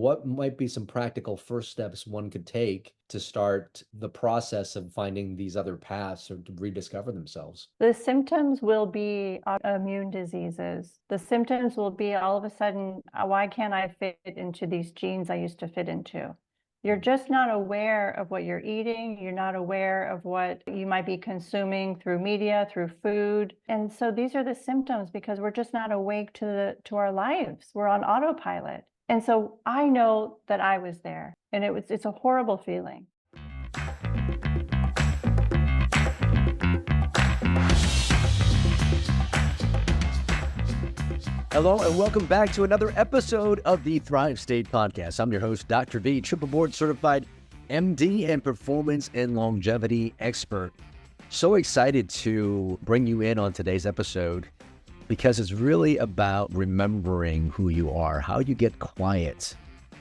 what might be some practical first steps one could take to start the process of finding these other paths or to rediscover themselves? The symptoms will be autoimmune diseases. The symptoms will be all of a sudden, why can't I fit into these jeans I used to fit into? You're Mm. just not aware of what you're eating. You're not aware of what you might be consuming through media, through food. And so these are the symptoms because we're just not awake to our lives. We're on autopilot. And so I know that I was there, and it's a horrible feeling. Hello and welcome back to another episode of the Thrive State Podcast. I'm your host, Dr. V, triple board certified MD and performance and longevity expert. So excited to bring you in on today's episode because it's really about remembering who you are, how you get quiet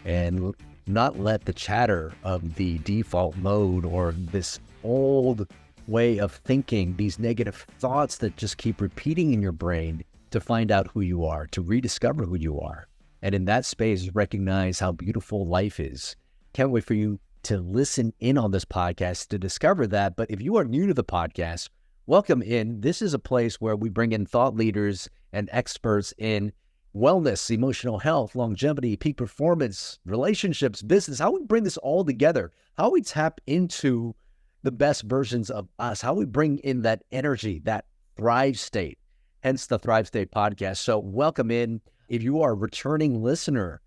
and not let the chatter of the default mode or this old way of thinking, these negative thoughts that just keep repeating in your brain, to find out who you are, to rediscover who you are. And in that space, recognize how beautiful life is. Can't wait for you to listen in on this podcast to discover that. But if you are new to the podcast, welcome in. This is a place where we bring in thought leaders and experts in wellness, emotional health, longevity, peak performance, relationships, business, how we bring this all together, how we tap into the best versions of us, how we bring in that energy, that thrive state. Hence the Thrive State Podcast. So welcome in. If you are a returning listener,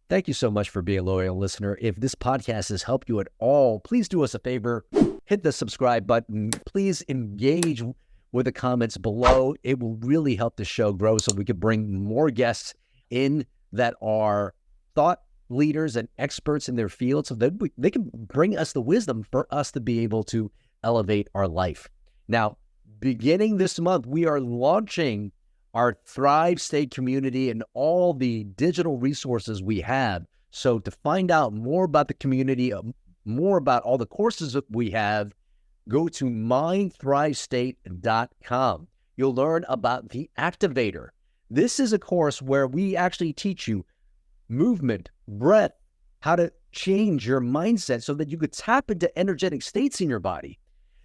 thank you so much for being a loyal listener. If this podcast has helped you at all, please do us a favor. Hit the subscribe button. Please engage with the comments below. It will really help the show grow so we can bring more guests in that are thought leaders and experts in their field so that they can bring us the wisdom for us to be able to elevate our life. Now, beginning this month, we are launching our Thrive State community and all the digital resources we have. So to find out more about the community, more about all the courses that we have, go to mindthrivestate.com. You'll learn about the Activator. This is a course where we actually teach you movement, breath, how to change your mindset so that you could tap into energetic states in your body.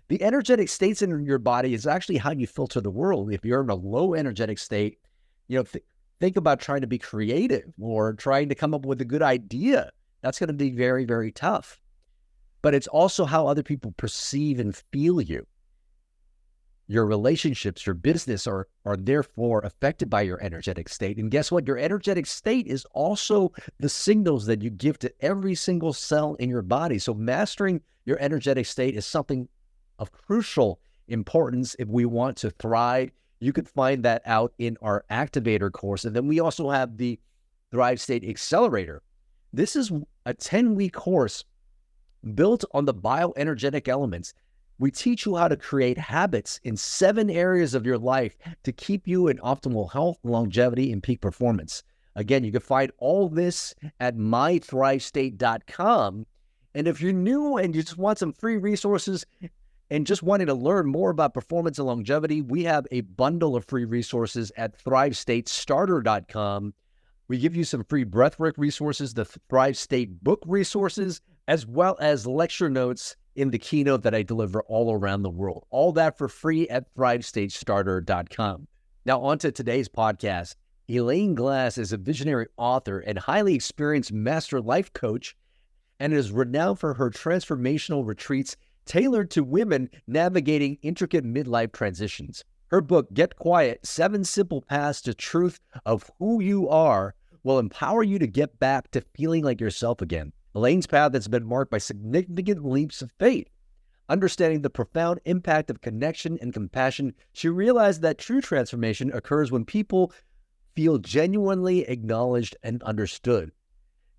The energetic states in your body is actually how you filter the world. If you're in a low energetic state, think about trying to be creative or trying to come up with a good idea. That's going to be very, very tough. But it's also how other people perceive and feel you. Your relationships, your business are therefore affected by your energetic state. And guess what? Your energetic state is also the signals that you give to every single cell in your body. So mastering your energetic state is something of crucial importance if we want to thrive. You could find that out in our Activator course. And then we also have the Thrive State Accelerator. This is a 10-week course built on the bioenergetic elements. We teach you how to create habits in 7 areas of your life to keep you in optimal health, longevity, and peak performance. Again, you can find all this at mythrivestate.com. And if you're new and you just want some free resources, and just wanting to learn more about performance and longevity, we have a bundle of free resources at thrivestatestarter.com. We give you some free breathwork resources, the Thrive State book resources, as well as lecture notes in the keynote that I deliver all around the world. All that for free at thrivestatestarter.com. Now on to today's podcast. Elaine Glass is a visionary author and highly experienced master life coach and is renowned for her transformational retreats tailored to women navigating intricate midlife transitions. Her book, Get Quiet, 7 Simple Paths to Truth of Who You Are, will empower you to get back to feeling like yourself again. Elaine's path has been marked by significant leaps of faith. Understanding the profound impact of connection and compassion, she realized that true transformation occurs when people feel genuinely acknowledged and understood.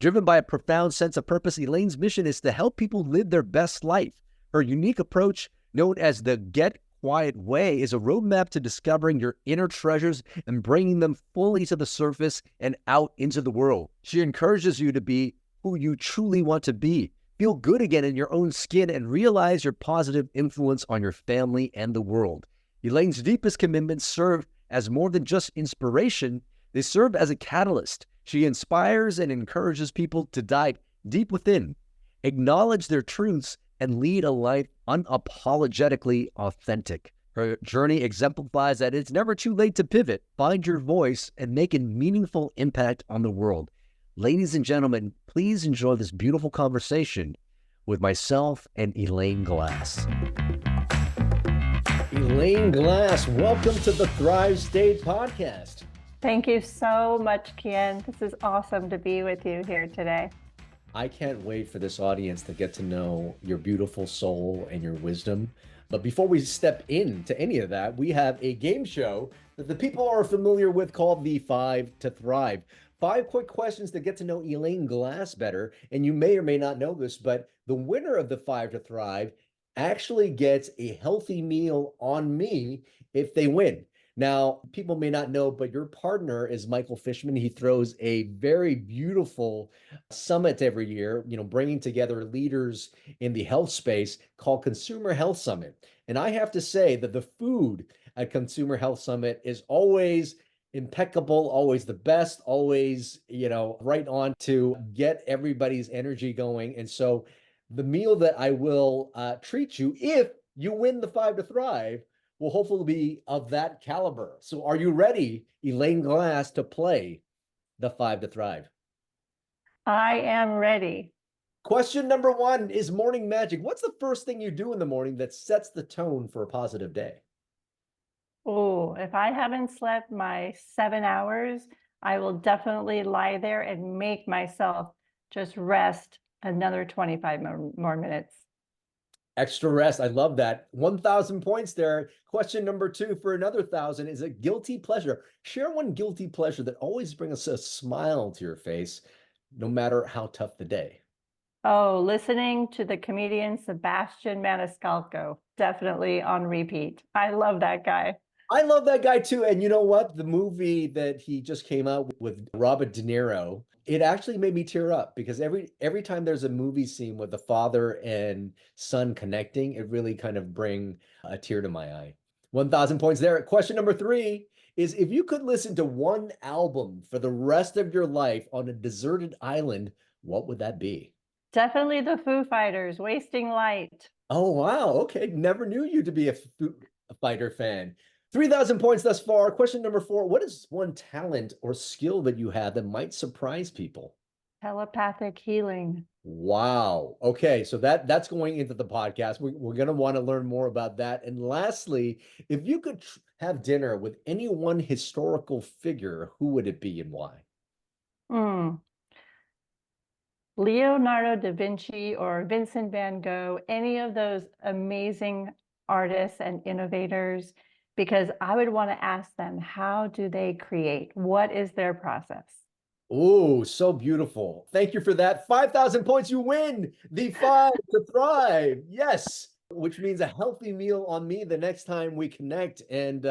Driven by a profound sense of purpose, Elaine's mission is to help people live their best life. Her unique approach, known as the Get Quiet Way, is a roadmap to discovering your inner treasures and bringing them fully to the surface and out into the world. She encourages you to be who you truly want to be, feel good again in your own skin, and realize your positive influence on your family and the world. Elaine's deepest commitments serve as more than just inspiration. They serve as a catalyst, She inspires and encourages people to dive deep within, acknowledge their truths, and lead a life unapologetically authentic. Her journey exemplifies that it's never too late to pivot, find your voice, and make a meaningful impact on the world. Ladies and gentlemen, please enjoy this beautiful conversation with myself and Elaine Glass. Elaine Glass, welcome to the Thrive State podcast. Thank you so much, Kien. This is awesome to be with you here today. I can't wait for this audience to get to know your beautiful soul and your wisdom. But before we step into any of that, we have a game show that the people are familiar with called the 5 to Thrive. 5 quick questions to get to know Elaine Glass better. And you may or may not know this, but the winner of the 5 to Thrive actually gets a healthy meal on me if they win. Now, people may not know, but your partner is Michael Fishman. He throws a very beautiful summit every year, bringing together leaders in the health space called Consumer Health Summit. And I have to say that the food at Consumer Health Summit is always impeccable, always the best, always, right on to get everybody's energy going. And so the meal that I will treat you if you win the 5 to Thrive will hopefully be of that caliber. So are you ready, Elaine Glass, to play the 5 to Thrive? I am ready. Question number 1 is morning magic. What's the first thing you do in the morning that sets the tone for a positive day? Oh, if I haven't slept my 7 hours, I will definitely lie there and make myself just rest another 25 more minutes. Extra rest. I love that. 1,000 points there. Question number 2 for another 1,000 is a guilty pleasure. Share one guilty pleasure that always brings a smile to your face, no matter how tough the day. Oh, listening to the comedian Sebastian Maniscalco, definitely on repeat. I love that guy. I love that guy too. And you know what? The movie that he just came out with Robert De Niro, it actually made me tear up because every time there's a movie scene with the father and son connecting, it really kind of bring a tear to my eye. 1,000 points there. Question number 3 is if you could listen to one album for the rest of your life on a deserted island, what would that be? Definitely the Foo Fighters, Wasting Light. Oh, wow. Okay. Never knew you to be a fighter fan. 3,000 points thus far. Question number 4. What is one talent or skill that you have that might surprise people? Telepathic healing. Wow. Okay. So that's going into the podcast. We're going to want to learn more about that. And lastly, if you could have dinner with any one historical figure, who would it be and why? Leonardo da Vinci or Vincent van Gogh, any of those amazing artists and innovators, because I would want to ask them, how do they create? What is their process? Oh, so beautiful. Thank you for that. 5,000 points. You win the 5 to Thrive. Yes. Which means a healthy meal on me the next time we connect. And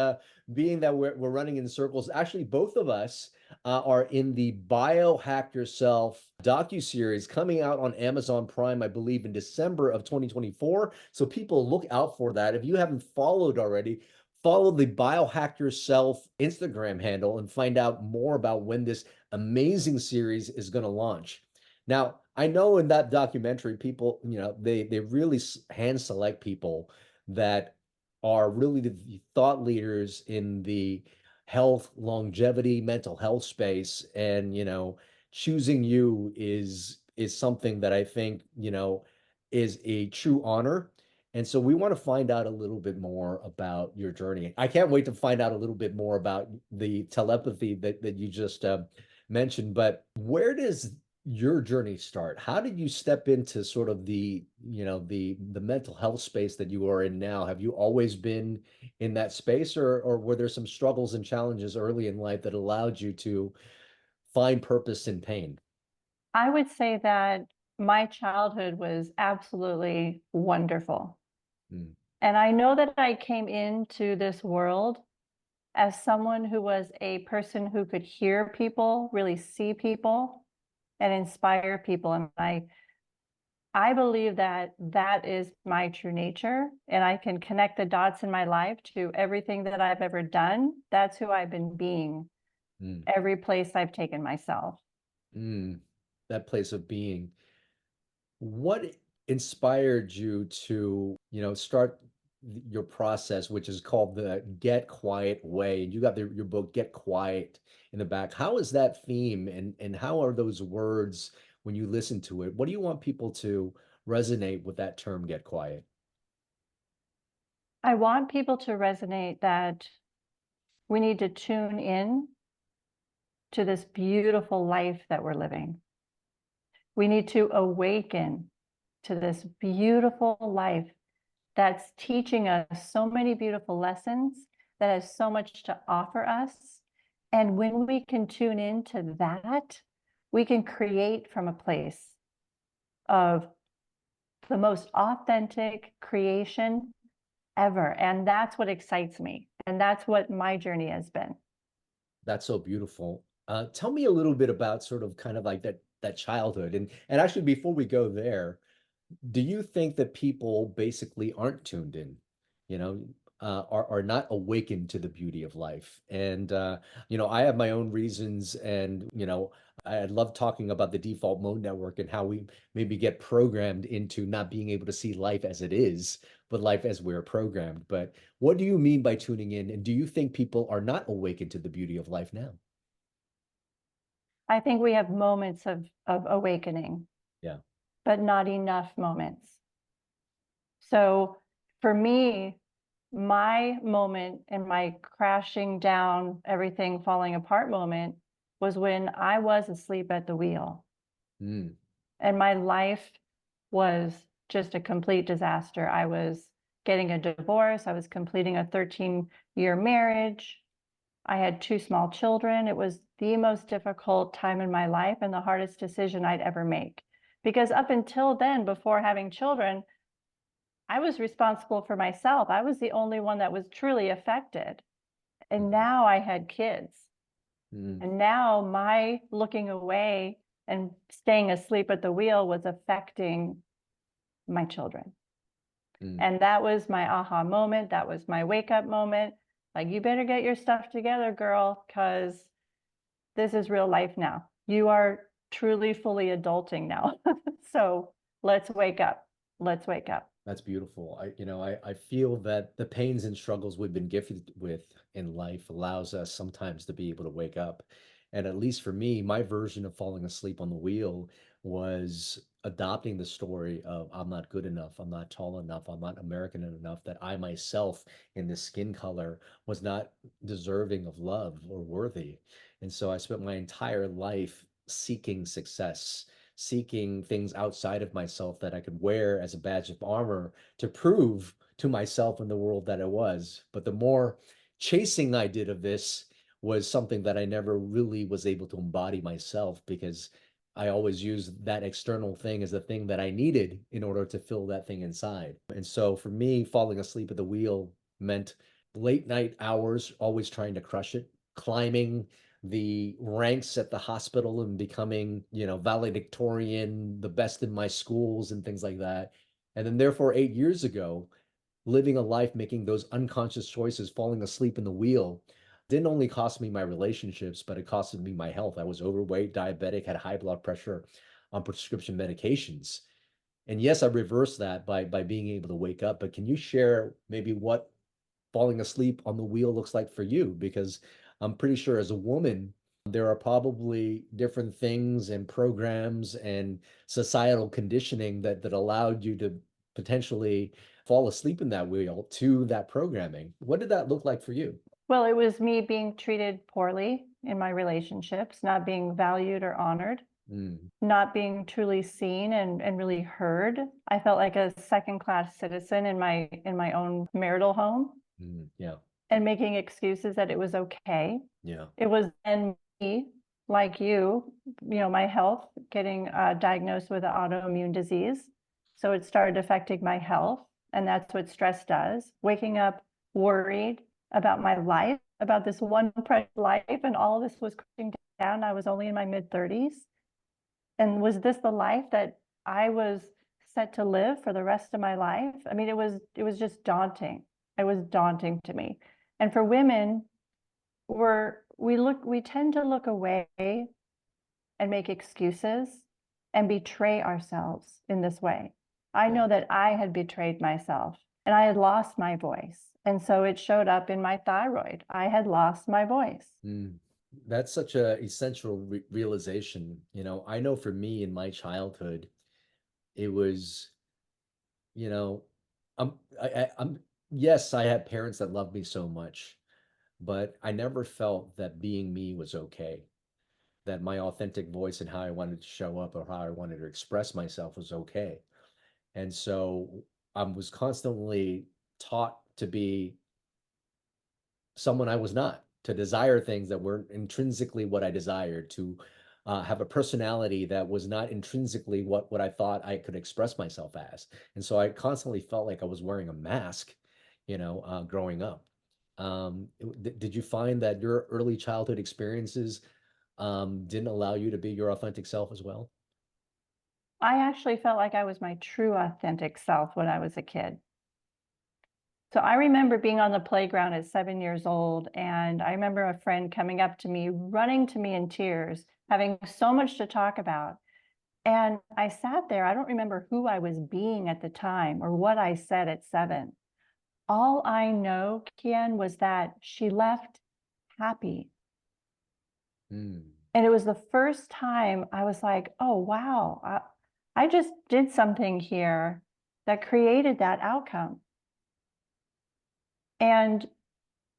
being that we're running in circles, actually, both of us are in the Biohack Yourself docuseries coming out on Amazon Prime, I believe, in December of 2024. So people look out for that. If you haven't followed already, follow the Biohack Yourself Instagram handle and find out more about when this amazing series is going to launch. Now, I know in that documentary, people, they really hand select people that are really the thought leaders in the health, longevity, mental health space. And, choosing you is something that I think, is a true honor. And so we want to find out a little bit more about your journey. I can't wait to find out a little bit more about the telepathy that you just mentioned. But where does your journey start? How did you step into sort of the mental health space that you are in now? Have you always been in that space, or were there some struggles and challenges early in life that allowed you to find purpose in pain? I would say that my childhood was absolutely wonderful. And I know that I came into this world as someone who was a person who could hear people, really see people, and inspire people. And I believe that that is my true nature, and I can connect the dots in my life to everything that I've ever done. That's who I've been being every place I've taken myself. Mm, that place of being. What inspired you to, start your process, which is called the Get Quiet Way? And you got your book, Get Quiet, in the back. How is that theme and how are those words when you listen to it? What do you want people to resonate with that term, Get Quiet? I want people to resonate that we need to tune in to this beautiful life that we're living. We need to awaken to this beautiful life that's teaching us so many beautiful lessons, that has so much to offer us. And when we can tune into that, we can create from a place of the most authentic creation ever. And that's what excites me. And that's what my journey has been. That's so beautiful. Tell me a little bit about sort of kind of like that childhood. And actually before we go there, do you think that people basically aren't tuned in, you know, are not awakened to the beauty of life? And I have my own reasons, and I love talking about the default mode network and how we maybe get programmed into not being able to see life as it is, but life as we're programmed. But what do you mean by tuning in? And do you think people are not awakened to the beauty of life now? I think we have moments of awakening, Yeah. but not enough moments. So for me, my moment and my crashing down, everything falling apart moment was when I was asleep at the wheel. Mm. And my life was just a complete disaster. I was getting a divorce. I was completing a 13-year marriage. I had 2 small children. It was the most difficult time in my life and the hardest decision I'd ever make. Because up until then, before having children, I was responsible for myself. I was the only one that was truly affected. And now I had kids. Mm. And now my looking away and staying asleep at the wheel was affecting my children. Mm. And that was my aha moment. That was my wake up moment. Like, you better get your stuff together, girl, because this is real life now. You are truly fully adulting now. So let's wake up. Let's wake up. That's beautiful. I feel that the pains and struggles we've been gifted with in life allows us sometimes to be able to wake up. And at least for me, my version of falling asleep on the wheel was adopting the story of I'm not good enough, I'm not tall enough, I'm not American enough, that I myself in this skin color was not deserving of love or worthy. And so I spent my entire life seeking success, seeking things outside of myself that I could wear as a badge of armor to prove to myself and the world that I was. But the more chasing I did of this was something that I never really was able to embody myself, because I always used that external thing as the thing that I needed in order to fill that thing inside. And so for me, falling asleep at the wheel meant late night hours, always trying to crush it, climbing the ranks at the hospital and becoming, valedictorian, the best in my schools and things like that. And then therefore 8 years ago, living a life, making those unconscious choices, falling asleep in the wheel, didn't only cost me my relationships, but it costed me my health. I was overweight, diabetic, had high blood pressure, on prescription medications. And yes, I reversed that by being able to wake up. But can you share maybe what falling asleep on the wheel looks like for you? Because I'm pretty sure as a woman, there are probably different things and programs and societal conditioning that allowed you to potentially fall asleep in that wheel to that programming. What did that look like for you? Well, it was me being treated poorly in my relationships, not being valued or honored, Mm. not being truly seen and really heard. I felt like a second-class citizen in my own marital home, Yeah. and making excuses that it was okay. Yeah. It was then me, like you, my health, getting diagnosed with an autoimmune disease. So it started affecting my health, and that's what stress does. Waking up worried about my life, about this one precious life, and all of this was crashing down. I was only in my mid-30s. And was this the life that I was set to live for the rest of my life? I mean, it was just daunting. It was daunting to me. And for women, we tend to look away and make excuses and betray ourselves in this way. I know that I had betrayed myself and I had lost my voice. And so it showed up in my thyroid. I had lost my voice. That's such a essential realization. I know for me in my childhood, it was, you know, I'm yes, I had parents that loved me so much, but I never felt that being me was okay, that my authentic voice and how I wanted to show up or how I wanted to express myself was okay. And so I was constantly taught to be someone I was not, to desire things that weren't intrinsically what I desired, to have a personality that was not intrinsically what I thought I could express myself as. And so I constantly felt like I was wearing a mask, growing up. Did you find that your early childhood experiences didn't allow you to be your authentic self as well? I actually felt like I was my true authentic self when I was a kid. So I remember being on the playground at 7 years old, and I remember a friend coming up to me, running to me in tears, having so much to talk about. And I sat there. I don't remember who I was being at the time or what I said at 7. All I know, Kien, was that she left happy. And it was the first time I was like, oh, wow, I just did something here that created that outcome. And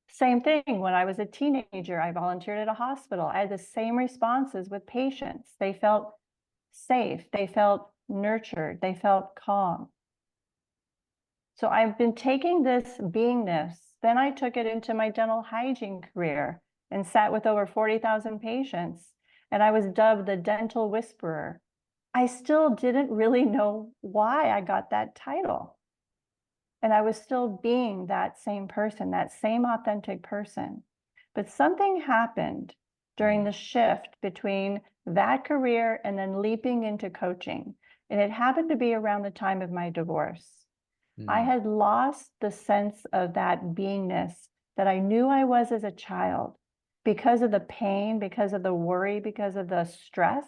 same thing, when I was a teenager, I volunteered at a hospital. I had the same responses with patients. They felt safe, they felt nurtured, they felt calm. So I've been taking this beingness, then I took it into my dental hygiene career and sat with over 40,000 patients, and I was dubbed the dental whisperer. I still didn't really know why I got that title. And I was still being that same person, that same authentic person. But something happened during the shift between that career and then leaping into coaching. And it happened to be around the time of my divorce. I had lost the sense of that beingness that I knew I was as a child because of the pain, because of the worry, because of the stress.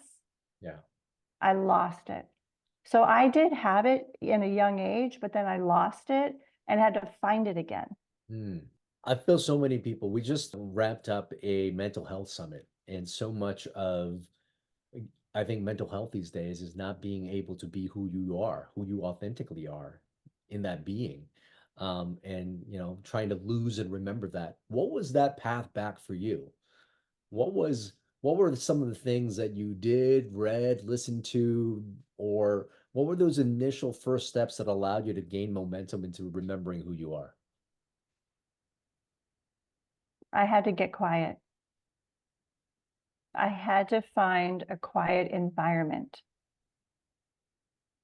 Yeah. I lost it. So I did have it in a young age, but then I lost it and had to find it again. I feel so many people. We just wrapped up a mental health summit, and so much of, I think, mental health these days is not being able to be who you are, who you authentically are in that being. And trying to lose and remember that. What was that path back for you? What were some of the things that you did, read, listened to, or what were those initial first steps that allowed you to gain momentum into remembering who you are? I had to get quiet. I had to find a quiet environment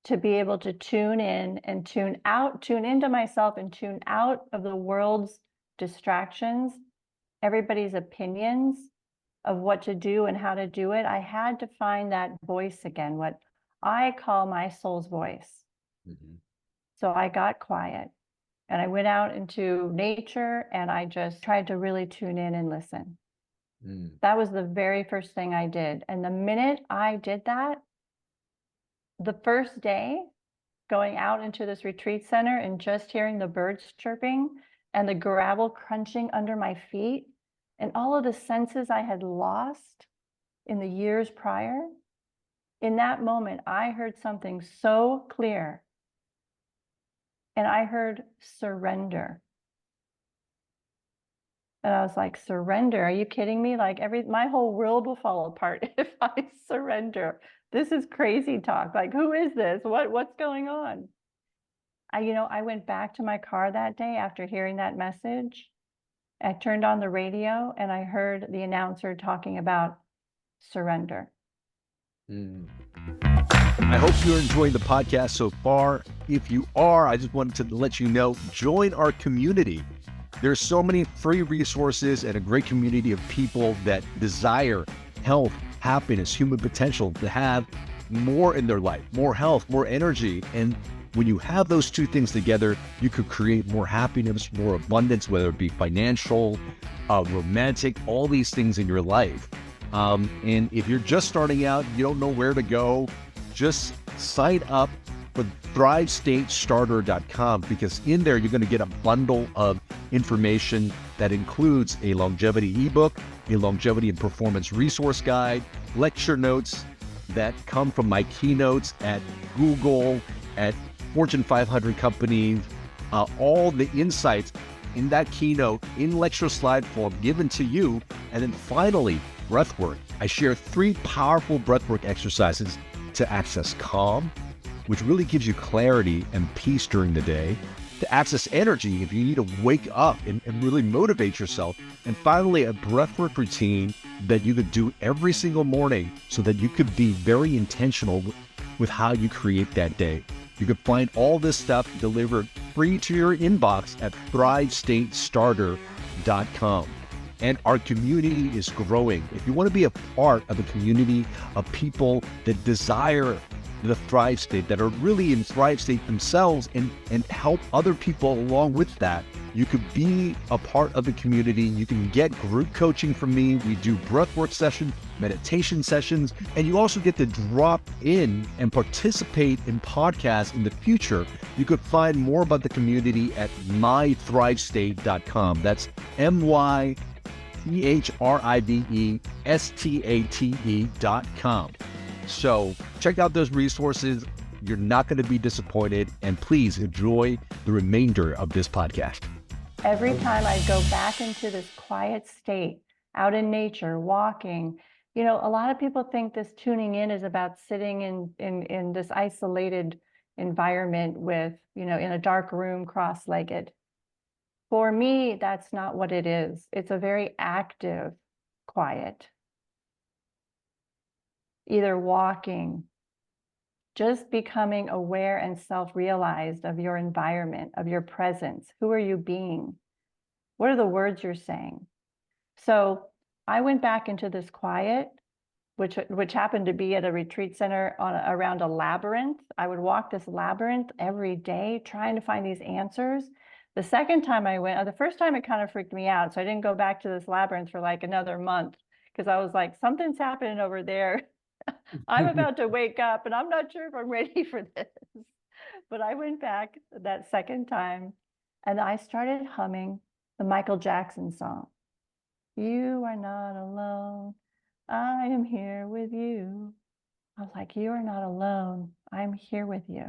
to be able to tune in and tune out, tune into myself and tune out of the world's distractions, everybody's opinions of what to do and how to do it. I had to find that voice again, what I call my soul's voice. So I got quiet and I went out into nature and I just tried to really tune in and listen. That was the very first thing I did. And the minute I did that, the first day going out into this retreat center and just hearing the birds chirping and the gravel crunching under my feet and all of the senses I had lost in the years prior, in that moment, I heard something so clear. And I heard surrender. And I was like, surrender? Are you kidding me? Like my whole world will fall apart if I surrender. This is crazy talk. Like, who is this? What's going on? I went back to my car that day after hearing that message. I turned on the radio and I heard the announcer talking about surrender. I hope you're enjoying the podcast so far. If you are, I just wanted to let you know, join our community. There's so many free resources and a great community of people that desire health, happiness, human potential, to have more in their life, more health, more energy. And when you have those two things together, you could create more happiness, more abundance, whether it be financial, romantic, all these things in your life. And if you're just starting out, you don't know where to go, just sign up for thrivestatestarter.com, because in there you're going to get a bundle of information that includes a longevity ebook, a longevity and performance resource guide, lecture notes that come from my keynotes at Google, at Fortune 500 companies, all the insights in that keynote in lecture slide form given to you. And then finally, breathwork. I share 3 powerful breathwork exercises to access calm, which really gives you clarity and peace during the day, to access energy if you need to wake up and really motivate yourself, and finally a breathwork routine that you could do every single morning so that you could be very intentional with how you create that day. You could find all this stuff delivered free to your inbox at thrivestatestarter.com. And our community is growing. If you want to be a part of a community of people that desire the Thrive State, that are really in Thrive State themselves, and help other people along with that, you could be a part of the community. You can get group coaching from me. We do breathwork sessions, meditation sessions, and you also get to drop in and participate in podcasts in the future. You could find more about the community at mythrivestate.com. That's mythrivestate.com. So check out those resources. You're not going to be disappointed, and please enjoy the remainder of this podcast. Every time I go back into this quiet state, out in nature, walking, a lot of people think this tuning in is about sitting in this isolated environment with, in a dark room, cross-legged. For me, that's not what it is. It's a very active quiet. Either walking, just becoming aware and self-realized of your environment, of your presence. Who are you being? What are the words you're saying? So I went back into this quiet, which happened to be at a retreat center around a labyrinth. I would walk this labyrinth every day, trying to find these answers. The second time I went, the first time it kind of freaked me out. So I didn't go back to this labyrinth for like another month, because I was like, something's happening over there. I'm about to wake up and I'm not sure if I'm ready for this. But I went back that second time and I started humming the Michael Jackson song. You are not alone. I am here with you. I was like, you are not alone. I'm here with you.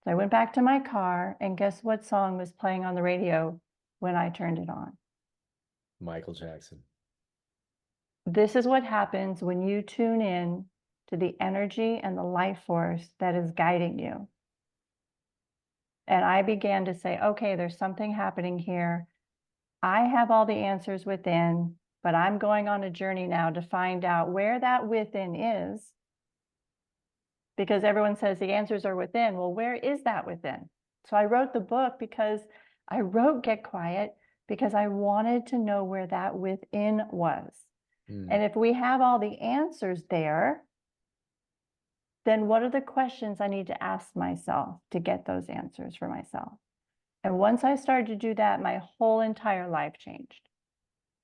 So I went back to my car, and guess what song was playing on the radio when I turned it on? Michael Jackson. This is what happens when you tune in to the energy and the life force that is guiding you. And I began to say, okay, there's something happening here. I have all the answers within, but I'm going on a journey now to find out where that within is. Because everyone says the answers are within. Well, where is that within? So I wrote the book because I wrote Get Quiet because I wanted to know where that within was. And if we have all the answers there, then what are the questions I need to ask myself to get those answers for myself? And once I started to do that, my whole entire life changed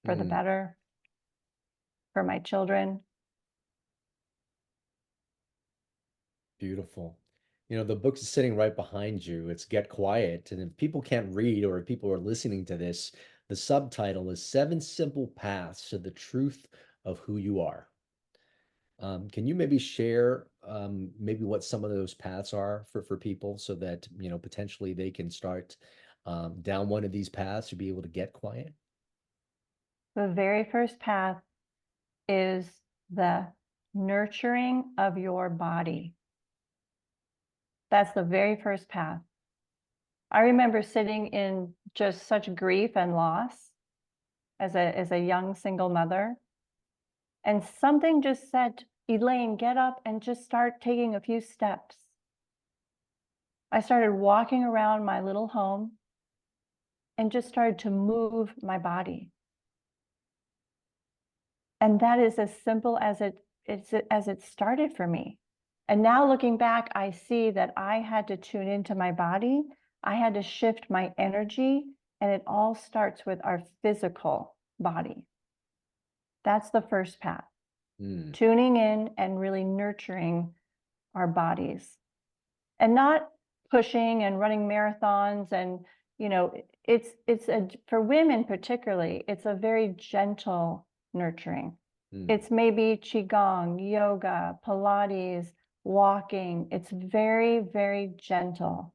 for the better, for my children. Beautiful. The book is sitting right behind you. It's Get Quiet. And if people can't read, or if people are listening to this, the subtitle is 7 Simple Paths to the Truth of Who You Are. Can you maybe share maybe what some of those paths are for people, so that, potentially they can start down one of these paths to be able to get quiet? The very first path is the nurturing of your body. That's the very first path. I remember sitting in just such grief and loss as a young single mother. And something just said, Elaine, get up and just start taking a few steps. I started walking around my little home and just started to move my body. And that is as simple as it started for me. And now looking back, I see that I had to tune into my body. I had to shift my energy, and it all starts with our physical body. That's the first path. Mm. Tuning in and really nurturing our bodies, and not pushing and running marathons. And, for women particularly, it's a very gentle nurturing. Mm. It's maybe Qigong, yoga, Pilates, walking. It's very, very gentle.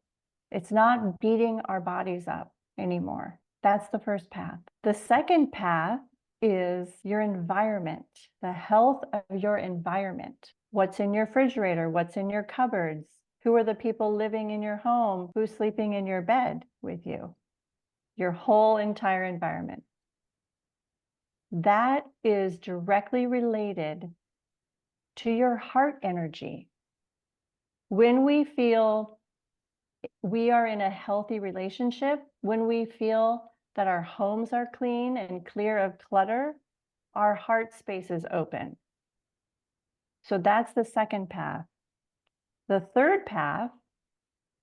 It's not beating our bodies up anymore. That's the first path. The second path is your environment, the health of your environment. What's in your refrigerator? What's in your cupboards? Who are the people living in your home? Who's sleeping in your bed with you? Your whole entire environment. That is directly related to your heart energy. When we feel we are in a healthy relationship, when we feel that our homes are clean and clear of clutter, our heart space is open. So that's the second path. The third path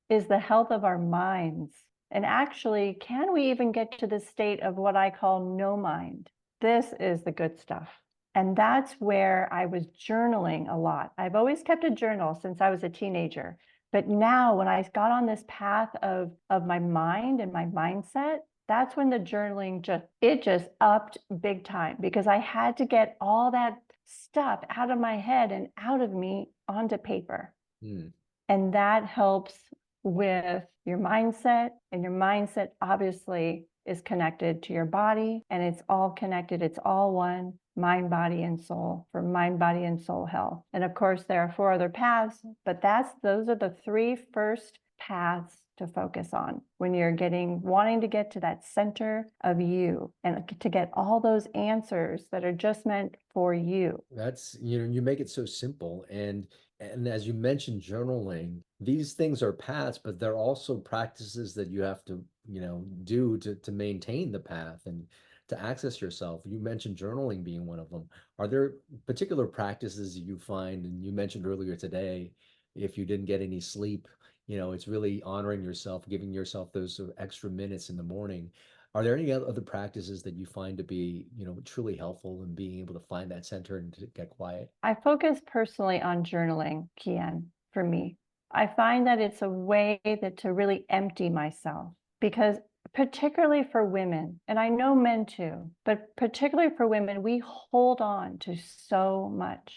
is the health of our minds. And actually, can we even get to the state of what I call no mind? This is the good stuff. And that's where I was journaling a lot. I've always kept a journal since I was a teenager. But now when I got on this path of my mind and my mindset, that's when the journaling just upped big time, because I had to get all that stuff out of my head and out of me onto paper. Mm. And that helps with your mindset, and your mindset obviously is connected to your body, and it's all connected. It's all one, mind, body, and soul, for mind, body, and soul health. And of course, there are 4 other paths, but those are the 3 first paths to focus on when you're wanting to get to that center of you and to get all those answers that are just meant for you. That's, you make it so simple. And as you mentioned, journaling, these things are paths, but they're also practices that you have to, do to maintain the path and to access yourself. You mentioned journaling being one of them. Are there particular practices you find, and you mentioned earlier today, if you didn't get any sleep, it's really honoring yourself, giving yourself those sort of extra minutes in the morning. Are there any other practices that you find to be, truly helpful in being able to find that center and to get quiet? I focus personally on journaling, Kien, for me. I find that it's a way to really empty myself, because particularly for women, and I know men too, but particularly for women, we hold on to so much.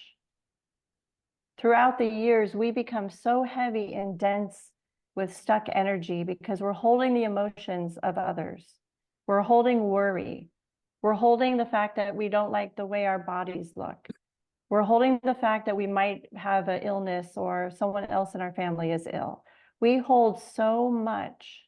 Throughout the years, we become so heavy and dense with stuck energy because we're holding the emotions of others. We're holding worry. We're holding the fact that we don't like the way our bodies look. We're holding the fact that we might have an illness or someone else in our family is ill. We hold so much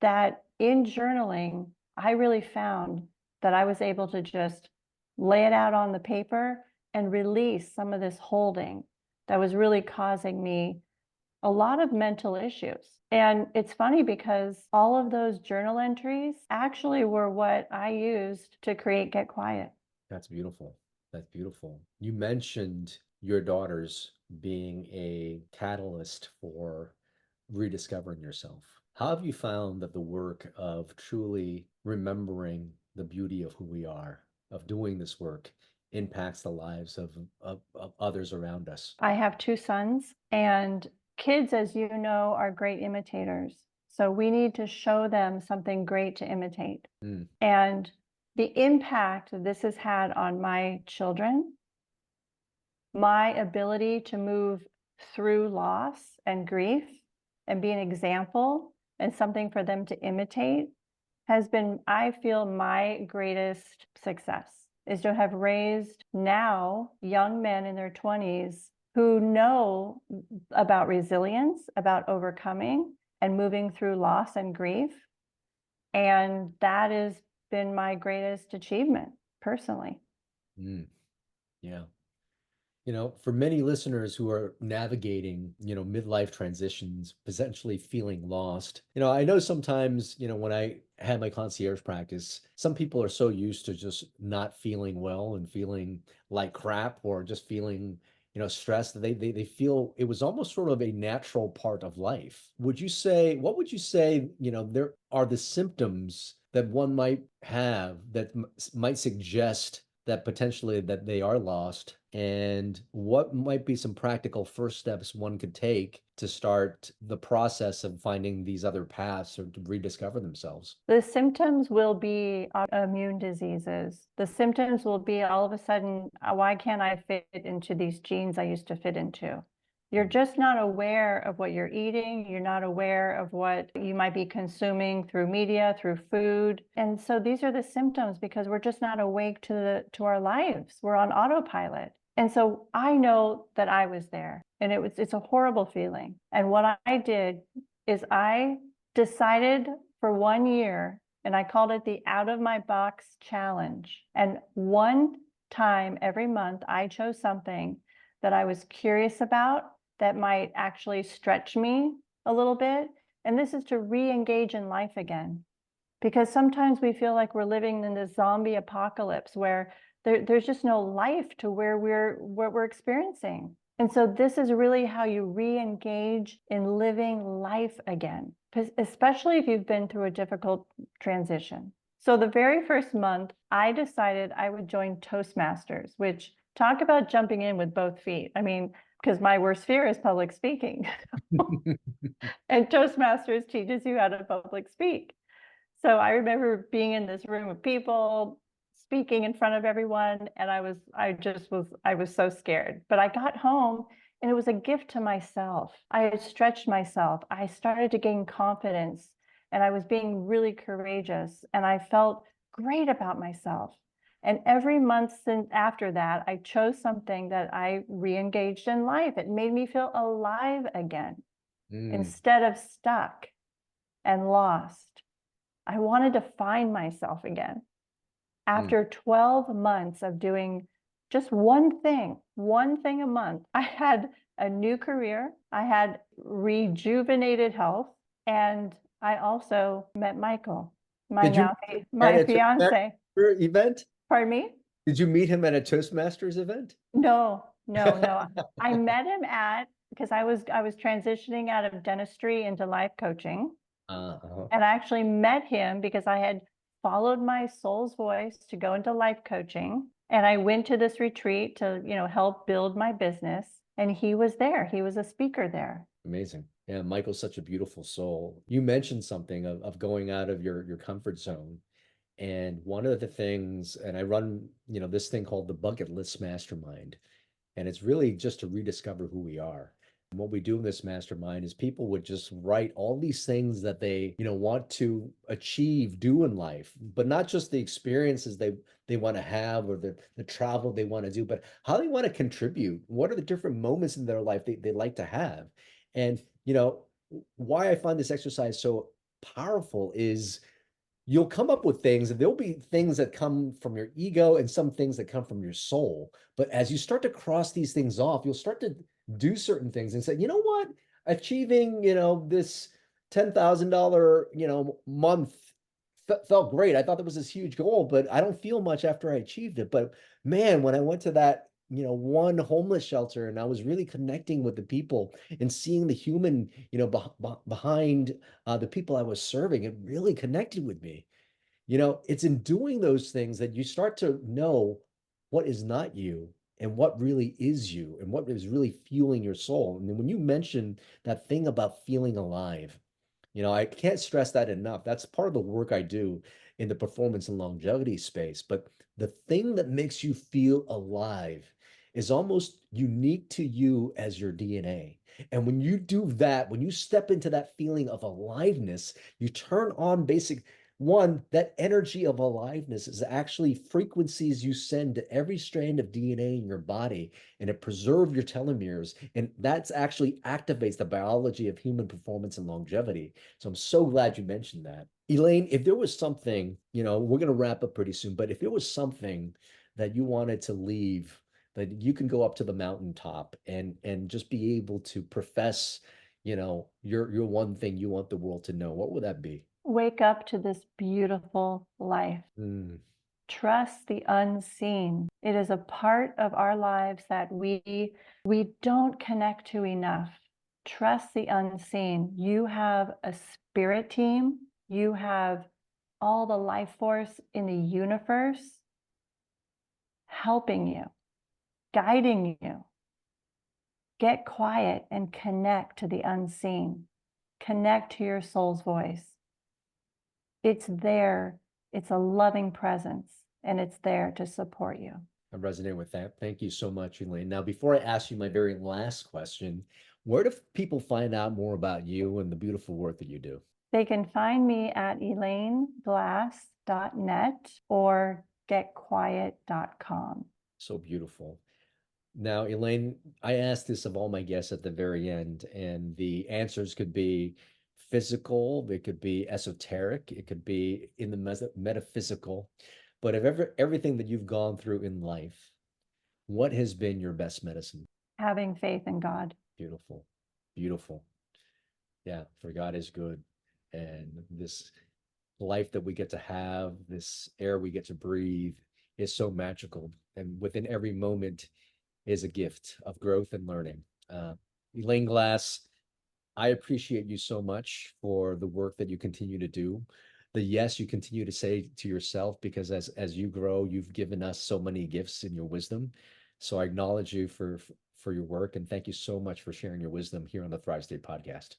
that in journaling, I really found that I was able to just lay it out on the paper and release some of this holding that was really causing me a lot of mental issues. And it's funny because all of those journal entries actually were what I used to create Get Quiet. That's beautiful. That's beautiful. You mentioned your daughters being a catalyst for rediscovering yourself. How have you found that the work of truly remembering the beauty of who we are, of doing this work, impacts the lives of others around us? I have 2 sons, and kids, as you know, are great imitators. So we need to show them something great to imitate. Mm. And the impact this has had on my children, my ability to move through loss and grief and be an example and something for them to imitate, has been, I feel, my greatest success, is to have raised now young men in their 20s who know about resilience, about overcoming and moving through loss and grief. And that has been my greatest achievement personally. Mm. Yeah. For many listeners who are navigating, midlife transitions, potentially feeling lost, I know sometimes, when I had my concierge practice, some people are so used to just not feeling well and feeling like crap, or just feeling, stressed, that they feel it was almost sort of a natural part of life. What would you say, there are the symptoms that one might have that might suggest that potentially that they are lost, and what might be some practical first steps one could take to start the process of finding these other paths or to rediscover themselves? The symptoms will be autoimmune diseases. The symptoms will be all of a sudden, why can't I fit into these jeans I used to fit into? You're just not aware of what you're eating. You're not aware of what you might be consuming through media, through food. And so these are the symptoms because we're just not awake to our lives. We're on autopilot. And so I know that I was there, and it's a horrible feeling. And what I did is I decided for 1 year, and I called it the out of my box challenge. And one time every month, I chose something that I was curious about that might actually stretch me a little bit. And this is to re-engage in life again. Because sometimes we feel like we're living in this zombie apocalypse where there's just no life to what we're experiencing. And so this is really how you re-engage in living life again, especially if you've been through a difficult transition. So the very first month, I decided I would join Toastmasters, which talk about jumping in with both feet. I mean, because my worst fear is public speaking. And Toastmasters teaches you how to public speak. So I remember being in this room of people, speaking in front of everyone, and I was so scared. But I got home and it was a gift to myself. I had stretched myself. I started to gain confidence, and I was being really courageous, and I felt great about myself. And every month since after that, I chose something that I re-engaged in life. It made me feel alive again instead of stuck and lost. I wanted to find myself again. After 12 months of doing just one thing a month, I had a new career, I had rejuvenated health, and I also met Michael, my fiance. Event? Pardon me? Did you meet him at a Toastmasters event? No. I met him because I was transitioning out of dentistry into life coaching. And I actually met him because I had followed my soul's voice to go into life coaching. And I went to this retreat to, help build my business. And he was there. He was a speaker there. Amazing. Yeah, Michael's such a beautiful soul. You mentioned something of going out of your comfort zone. And one of the things, and I run, this thing called the Bucket List Mastermind. And it's really just to rediscover who we are. And what we do in this mastermind is people would just write all these things that they, want to achieve, do in life, but not just the experiences they want to have or the travel they want to do, but how they want to contribute. What are the different moments in their life they like to have? And, why I find this exercise so powerful is you'll come up with things, and there'll be things that come from your ego and some things that come from your soul. But as you start to cross these things off, you'll start to do certain things and say, you know what, achieving, this $10,000, month felt great. I thought that was this huge goal, but I don't feel much after I achieved it. But man, when I went to that, one homeless shelter, and I was really connecting with the people and seeing the human, behind the people I was serving, it really connected with me. It's in doing those things that you start to know what is not you and what really is you and what is really fueling your soul. And then when you mention that thing about feeling alive, I can't stress that enough. That's part of the work I do in the performance and longevity space. But the thing that makes you feel alive is almost unique to you as your DNA. And when you do that, when you step into that feeling of aliveness, you turn on that energy of aliveness is actually frequencies you send to every strand of DNA in your body, and it preserves your telomeres. And that's actually activates the biology of human performance and longevity. So I'm so glad you mentioned that. Elaine, if there was something, we're going to wrap up pretty soon, but if there was something that you wanted to leave, that you can go up to the mountaintop and just be able to profess, your one thing you want the world to know, what would that be? Wake up to this beautiful life. Trust the unseen. It is a part of our lives that we don't connect to enough. Trust the unseen. You have a spirit team. You have all the life force in the universe. helping you, guiding you. Get quiet and connect to the unseen. Connect to your soul's voice. It's there. It's a loving presence, and it's there to support you. I resonate with that. Thank you so much, Elaine. Now, before I ask you my very last question, where do people find out more about you and the beautiful work that you do? They can find me at elaineglass.net or getquiet.com. So beautiful. Now, Elaine, I asked this of all my guests at the very end, and the answers could be physical, it could be esoteric, it could be in the metaphysical. But of everything that you've gone through in life, what has been your best medicine? Having faith in God. Beautiful, beautiful. Yeah, for God is good. And this life that we get to have, this air we get to breathe is so magical. And within every moment is a gift of growth and learning. Elaine Glass, I appreciate you so much for the work that you continue to do. The yes you continue to say to yourself, because as you grow, you've given us so many gifts in your wisdom. So I acknowledge you for your work, and thank you so much for sharing your wisdom here on the Thrive State podcast.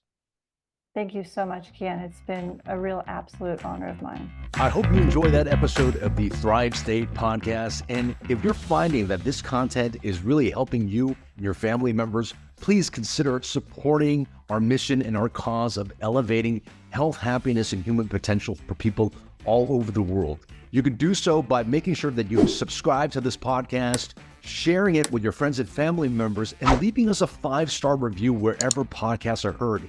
Thank you so much, Kien. It's been a real absolute honor of mine. I hope you enjoy that episode of the Thrive State podcast. And if you're finding that this content is really helping you and your family members, please consider supporting our mission and our cause of elevating health, happiness, and human potential for people all over the world. You can do so by making sure that you subscribe to this podcast, sharing it with your friends and family members, and leaving us a 5-star review wherever podcasts are heard.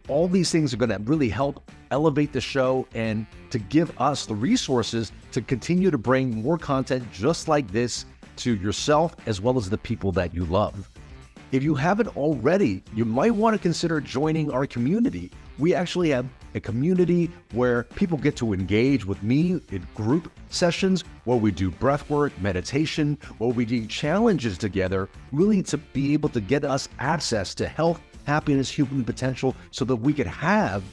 All these things are going to really help elevate the show and to give us the resources to continue to bring more content just like this to yourself as well as the people that you love. If you haven't already, you might want to consider joining our community. We actually have a community where people get to engage with me in group sessions where we do breath work, meditation, where we do challenges together, really to be able to get us access to health, happiness, human potential, so that we could have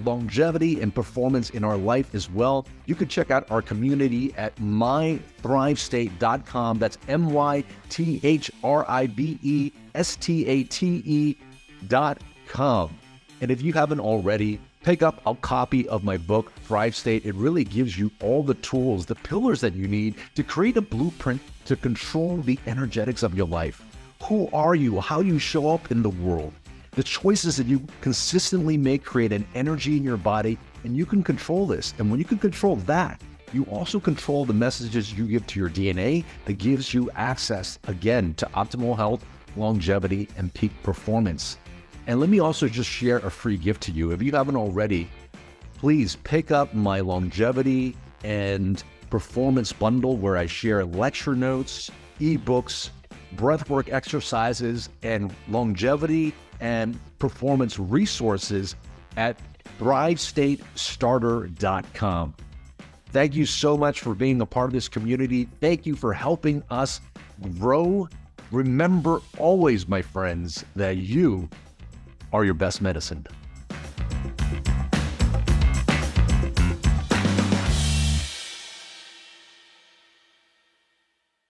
longevity and performance in our life as well. You can check out our community at mythrivestate.com. That's mythrivestate.com. And if you haven't already, pick up a copy of my book, Thrive State. It really gives you all the tools, the pillars that you need to create a blueprint to control the energetics of your life. Who are you? How do you show up in the world? The choices that you consistently make create an energy in your body, and you can control this. And when you can control that, you also control the messages you give to your DNA that gives you access, again, to optimal health, longevity, and peak performance. And let me also just share a free gift to you. If you haven't already, please pick up my longevity and performance bundle where I share lecture notes, ebooks, breathwork exercises, and longevity and performance resources at thrivestatestarter.com. Thank you so much for being a part of this community. Thank you for helping us grow. Remember always, my friends, that you are your best medicine.